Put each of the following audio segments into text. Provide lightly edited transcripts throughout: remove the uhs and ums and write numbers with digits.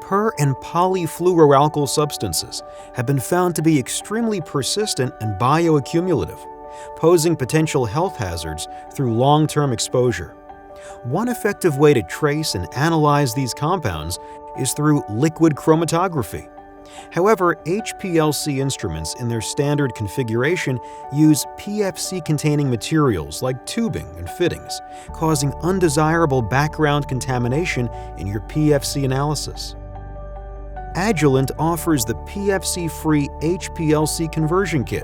Per and polyfluoroalkyl substances have been found to be extremely persistent and bioaccumulative, posing potential health hazards through long-term exposure. One effective way to trace and analyze these compounds is through liquid chromatography. However, HPLC instruments in their standard configuration use PFC-containing materials like tubing and fittings, causing undesirable background contamination in your PFC analysis. Agilent offers the PFC-free HPLC conversion kit,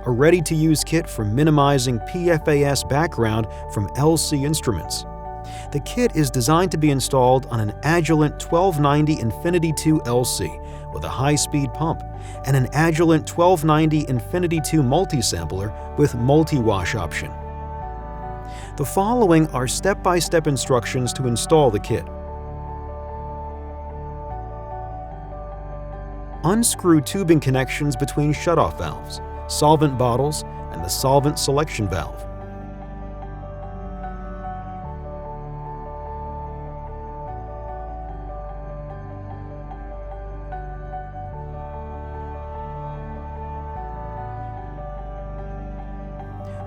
a ready-to-use kit for minimizing PFAS background from LC instruments. The kit is designed to be installed on an Agilent 1290 Infinity2 LC with a high-speed pump and an Agilent 1290 Infinity2 multi-sampler with multi-wash option. The following are step-by-step instructions to install the kit. Unscrew tubing connections between shutoff valves, solvent bottles, and the solvent selection valve.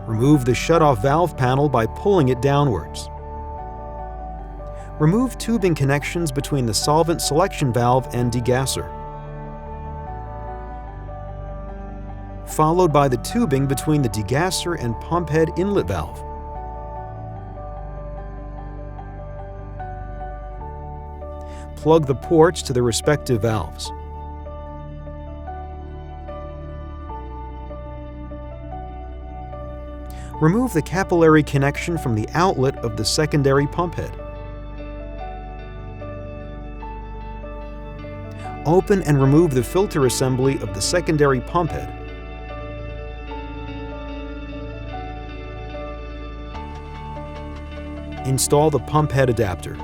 Remove the shutoff valve panel by pulling it downwards. Remove tubing connections between the solvent selection valve and degasser, followed by the tubing between the degasser and pump head inlet valve. Plug the ports to the respective valves. Remove the capillary connection from the outlet of the secondary pump head. Open and remove the filter assembly of the secondary pump head. Install the pump head adapter.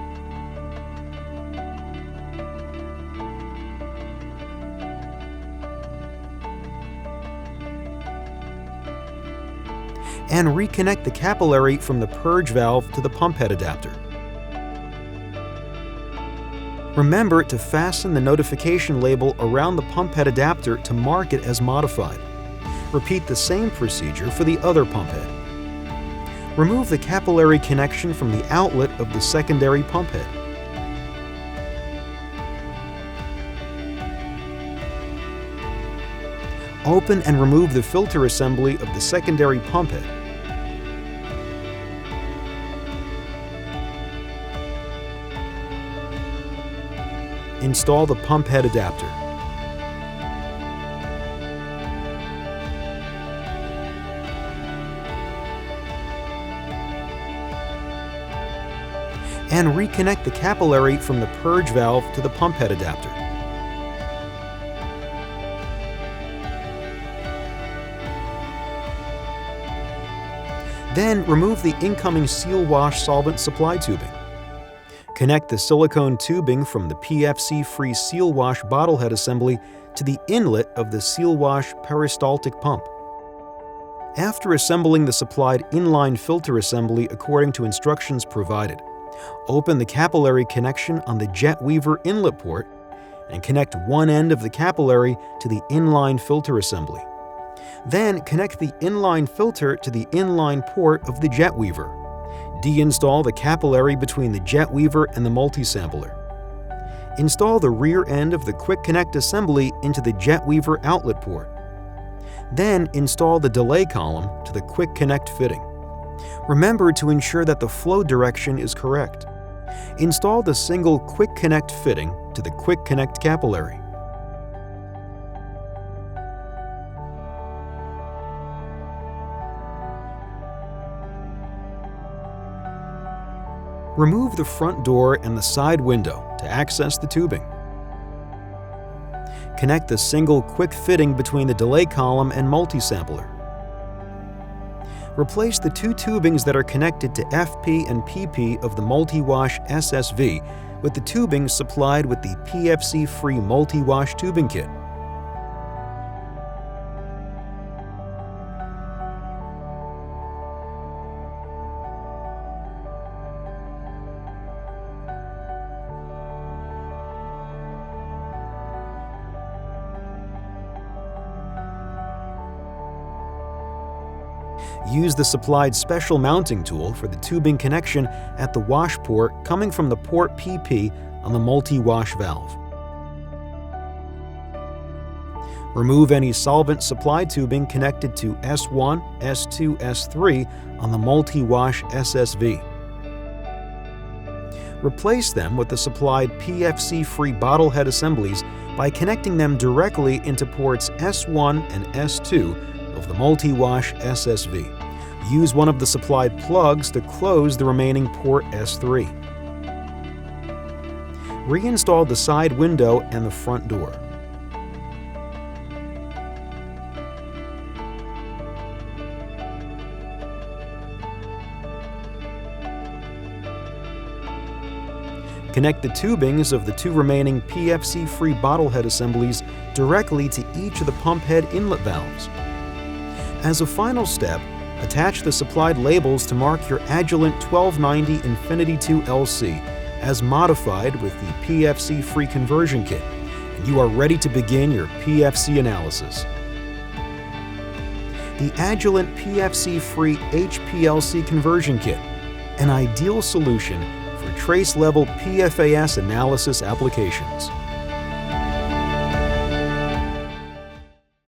And reconnect the capillary from the purge valve to the pump head adapter. Remember to fasten the notification label around the pump head adapter to mark it as modified. Repeat the same procedure for the other pump head. Remove the capillary connection from the outlet of the secondary pump head. Open and remove the filter assembly of the secondary pump head. Install the pump head adapter. And reconnect the capillary from the purge valve to the pump head adapter. Then remove the incoming seal wash solvent supply tubing. Connect the silicone tubing from the PFC-free seal wash bottle head assembly to the inlet of the seal wash peristaltic pump. After assembling the supplied inline filter assembly according to instructions provided, open the capillary connection on the jet weaver inlet port and connect one end of the capillary to the inline filter assembly. Then connect the inline filter to the inline port of the jet weaver. Deinstall the capillary between the jet weaver and the multi-sampler. Install the rear end of the quick connect assembly into the jet weaver outlet port. Then install the delay column to the quick connect fitting. Remember to ensure that the flow direction is correct. Install the single quick connect fitting to the quick connect capillary. Remove the front door and the side window to access the tubing. Connect the single quick fitting between the delay column and multi-sampler. Replace the two tubings that are connected to FP and PP of the multi-wash SSV with the tubing supplied with the PFC-free multi-wash tubing kit. Use the supplied special mounting tool for the tubing connection at the wash port coming from the port PP on the multi-wash valve. Remove any solvent supply tubing connected to S1, S2, S3 on the multi-wash SSV. Replace them with the supplied PFC-free bottle head assemblies by connecting them directly into ports S1 and S2 of the multi-wash SSV. Use one of the supplied plugs to close the remaining port S3. Reinstall the side window and the front door. Connect the tubings of the two remaining PFC-free bottle head assemblies directly to each of the pump head inlet valves. As a final step, attach the supplied labels to mark your Agilent 1290 Infinity II LC as modified with the PFC-free conversion kit, and you are ready to begin your PFC analysis. The Agilent PFC-free HPLC conversion kit, an ideal solution for trace-level PFAS analysis applications.